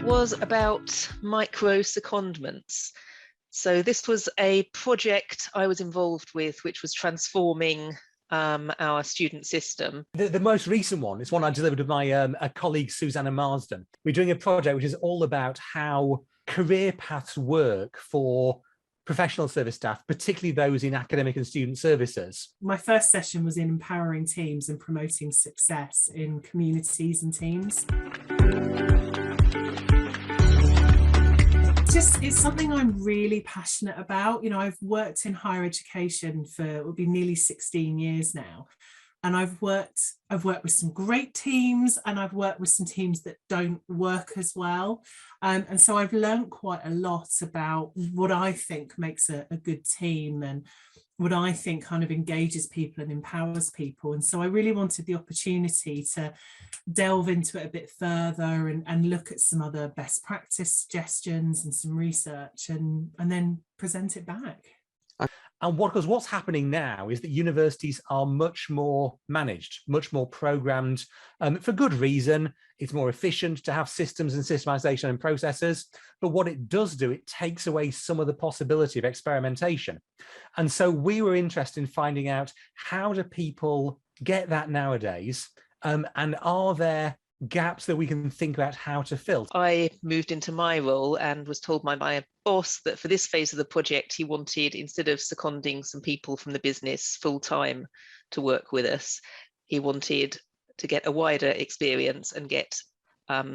was about micro secondments. So this was a project I was involved with, which was transforming our student system. The most recent one is one I delivered with my a colleague, Susanna Marsden. We're doing a project which is all about how career paths work for professional service staff, particularly those in academic and student services. My first session was in empowering teams and promoting success in communities and teams. It's something I'm really passionate about. You know, I've worked in higher education for, it will be nearly 16 years now. And I've worked with some great teams, and I've worked with some teams that don't work as well. And so I've learned quite a lot about what I think makes a good team, and what I think kind of engages people and empowers people. And so I really wanted the opportunity to delve into it a bit further and look at some other best practice suggestions and some research, and then present it back. And because what's happening now is that universities are much more managed, much more programmed, for good reason. It's more efficient to have systems and systemization and processes. But what it does do, it takes away some of the possibility of experimentation. And so we were interested in finding out, how do people get that nowadays? And are there gaps that we can think about how to fill? I moved into my role and was told by my boss that for this phase of the project, he wanted, instead of seconding some people from the business full-time to work with us, he wanted to get a wider experience and get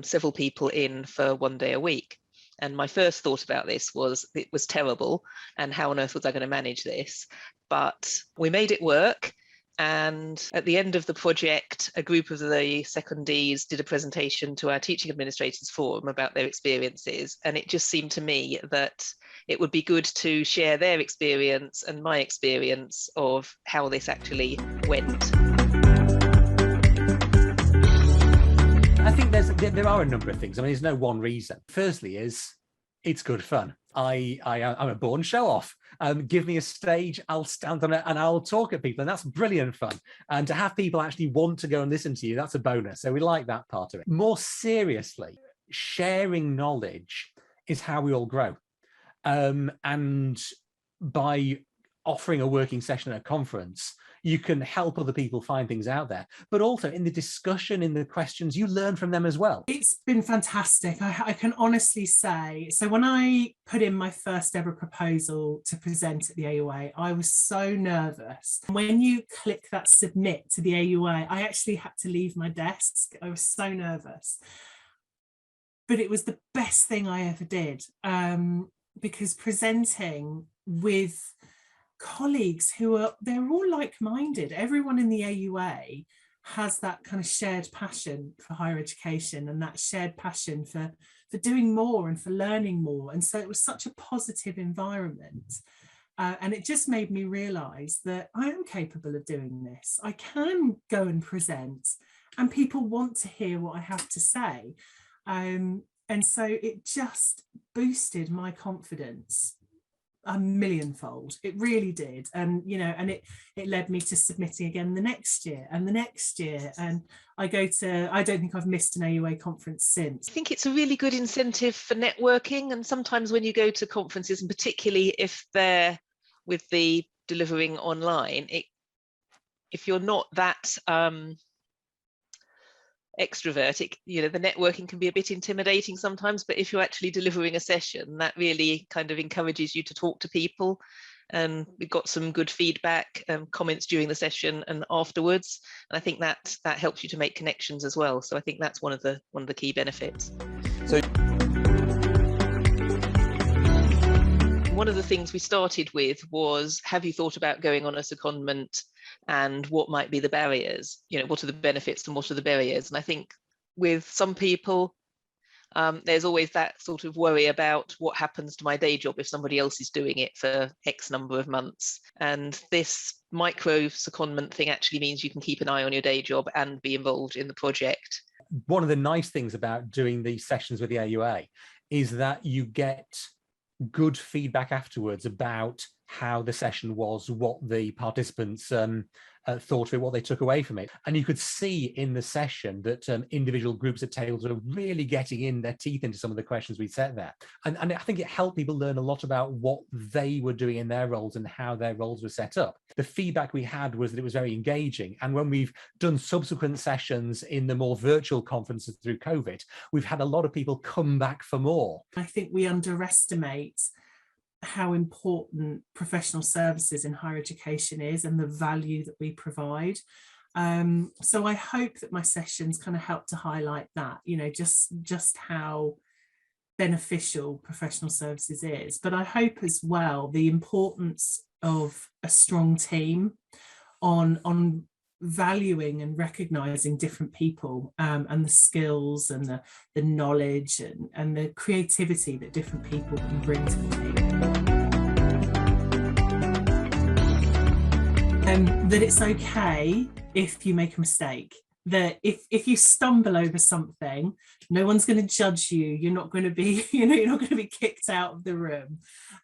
several people in for 1 day a week. And my first thought about this was, it was terrible, and how on earth was I going to manage this? But we made it work. And at the end of the project, a group of the secondees did a presentation to our Teaching Administrators Forum about their experiences. And it just seemed to me that it would be good to share their experience and my experience of how this actually went. I think there are a number of things. I mean, there's no one reason. Firstly is, it's good fun. I'm a born show-off. Give me a stage, I'll stand on it and I'll talk at people, and that's brilliant fun. And to have people actually want to go and listen to you, that's a bonus. So we like that part of it. More seriously, sharing knowledge is how we all grow. And by offering a working session at a conference, you can help other people find things out there, but also in the discussion, in the questions, you learn from them as well. It's been fantastic. I can honestly say, so when I put in my first ever proposal to present at the AUA, I was so nervous. When you click that submit to the AUA, I actually had to leave my desk. I was so nervous. But it was the best thing I ever did, because presenting with colleagues they're all like-minded. Everyone in the AUA has that kind of shared passion for higher education, and that shared passion for doing more and for learning more. And so it was such a positive environment. And it just made me realise that I am capable of doing this. I can go and present, and people want to hear what I have to say. And so it just boosted my confidence a millionfold. It really did. And and it led me to submitting again the next year and the next year, and I don't think I've missed an AUA conference since. I think it's a really good incentive for networking, and sometimes when you go to conferences, and particularly if they're with the delivering online, if you're not that extrovertic, the networking can be a bit intimidating sometimes, but if you're actually delivering a session, that really kind of encourages you to talk to people. And we got some good feedback, comments during the session and afterwards, and I think that helps you to make connections as well. So I think that's one of the key benefits. So one of the things we started with was, have you thought about going on a secondment, and what might be the barriers? What are the benefits and what are the barriers? And I think with some people, there's always that sort of worry about what happens to my day job if somebody else is doing it for X number of months. And this micro secondment thing actually means you can keep an eye on your day job and be involved in the project. One of the nice things about doing these sessions with the AUA is that you get good feedback afterwards about how the session was, what the participants thought of it, what they took away from it. And you could see in the session that individual groups at tables were really getting in their teeth into some of the questions we set there. And I think it helped people learn a lot about what they were doing in their roles and how their roles were set up. The feedback we had was that it was very engaging. And when we've done subsequent sessions in the more virtual conferences through COVID, we've had a lot of people come back for more. I think we underestimate how important professional services in higher education is and the value that we provide. So I hope that my sessions kind of help to highlight that, just how beneficial professional services is. But I hope as well the importance of a strong team on valuing and recognizing different people, and the skills and the knowledge and the creativity that different people can bring to the team. That it's okay if you make a mistake, that if you stumble over something, no one's going to judge you. You're not going to be, you're not going to be kicked out of the room.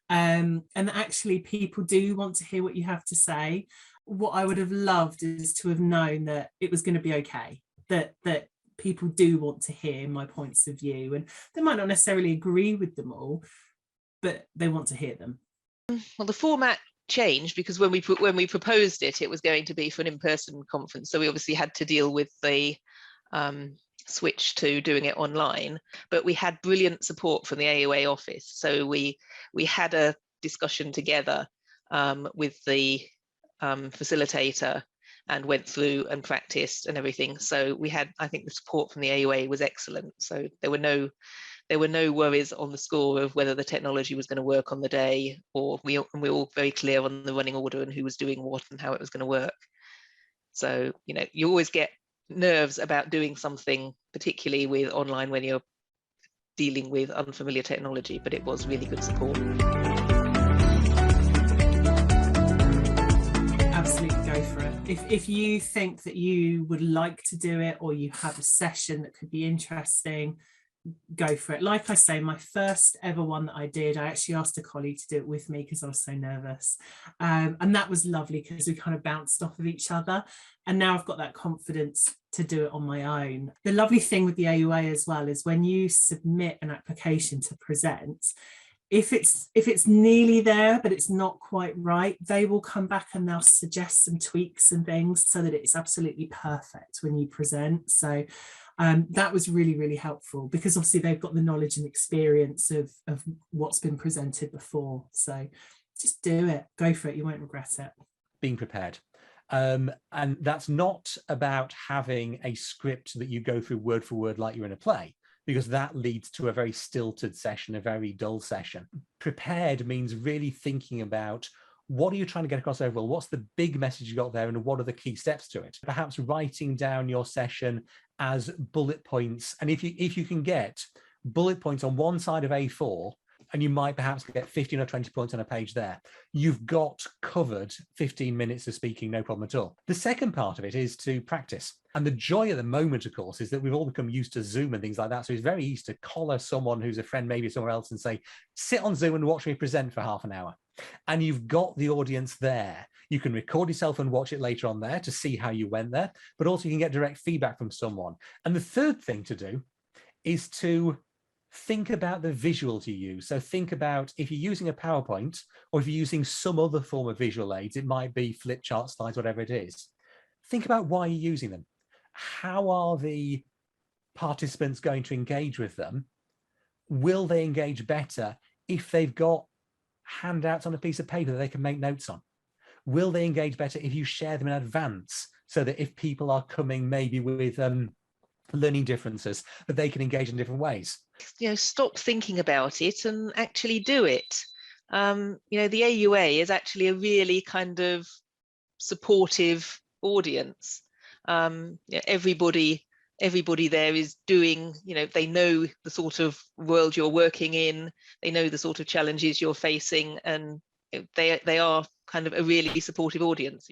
And actually people do want to hear what you have to say. What I would have loved is to have known that it was going to be okay, that people do want to hear my points of view, and they might not necessarily agree with them all, but they want to hear them. Well, the format changed because when we proposed it, it was going to be for an in-person conference. So we obviously had to deal with the switch to doing it online, but we had brilliant support from the AOA office. So we had a discussion together with the facilitator and went through and practiced and everything. So we had, I think the support from the AOA was excellent. So there were no worries on the score of whether the technology was going to work on the day, or we were all very clear on the running order and who was doing what and how it was going to work. So, you always get nerves about doing something, particularly with online when you're dealing with unfamiliar technology, but it was really good support. Absolutely go for it. If you think that you would like to do it, or you have a session that could be interesting, go for it. Like I say, my first ever one that I did, I actually asked a colleague to do it with me because I was so nervous, and that was lovely because we kind of bounced off of each other, and now I've got that confidence to do it on my own. The lovely thing with the AUA as well is when you submit an application to present, if it's nearly there but it's not quite right, they will come back and they'll suggest some tweaks and things so that it's absolutely perfect when you present. So that was really, really helpful because obviously they've got the knowledge and experience of what's been presented before. So just do it, go for it, you won't regret it. Being prepared. And that's not about having a script that you go through word for word like you're in a play, because that leads to a very stilted session, a very dull session. Prepared means really thinking about what are you trying to get across overall? What's the big message you got there, and what are the key steps to it? Perhaps writing down your session as bullet points. And if you can get bullet points on one side of A4, and you might perhaps get 15 or 20 points on a page there, you've got covered 15 minutes of speaking, no problem at all. The second part of it is to practice. And the joy at the moment, of course, is that we've all become used to Zoom and things like that. So it's very easy to collar someone who's a friend maybe somewhere else and say, sit on Zoom and watch me present for half an hour. And you've got the audience there. You can record yourself and watch it later on there to see how you went there, but also you can get direct feedback from someone. And the third thing to do is to think about the visuals you use. So think about if you're using a PowerPoint or if you're using some other form of visual aids, it might be flip chart slides, whatever it is. Think about why you're using them. How are the participants going to engage with them? Will they engage better if they've got handouts on a piece of paper that they can make notes on? Will they engage better if you share them in advance so that if people are coming maybe with learning differences, that they can engage in different ways? Stop thinking about it and actually do it. The AUA is actually a really kind of supportive audience. Everybody there is doing, they know the sort of world you're working in, they know the sort of challenges you're facing, and they are kind of a really supportive audience.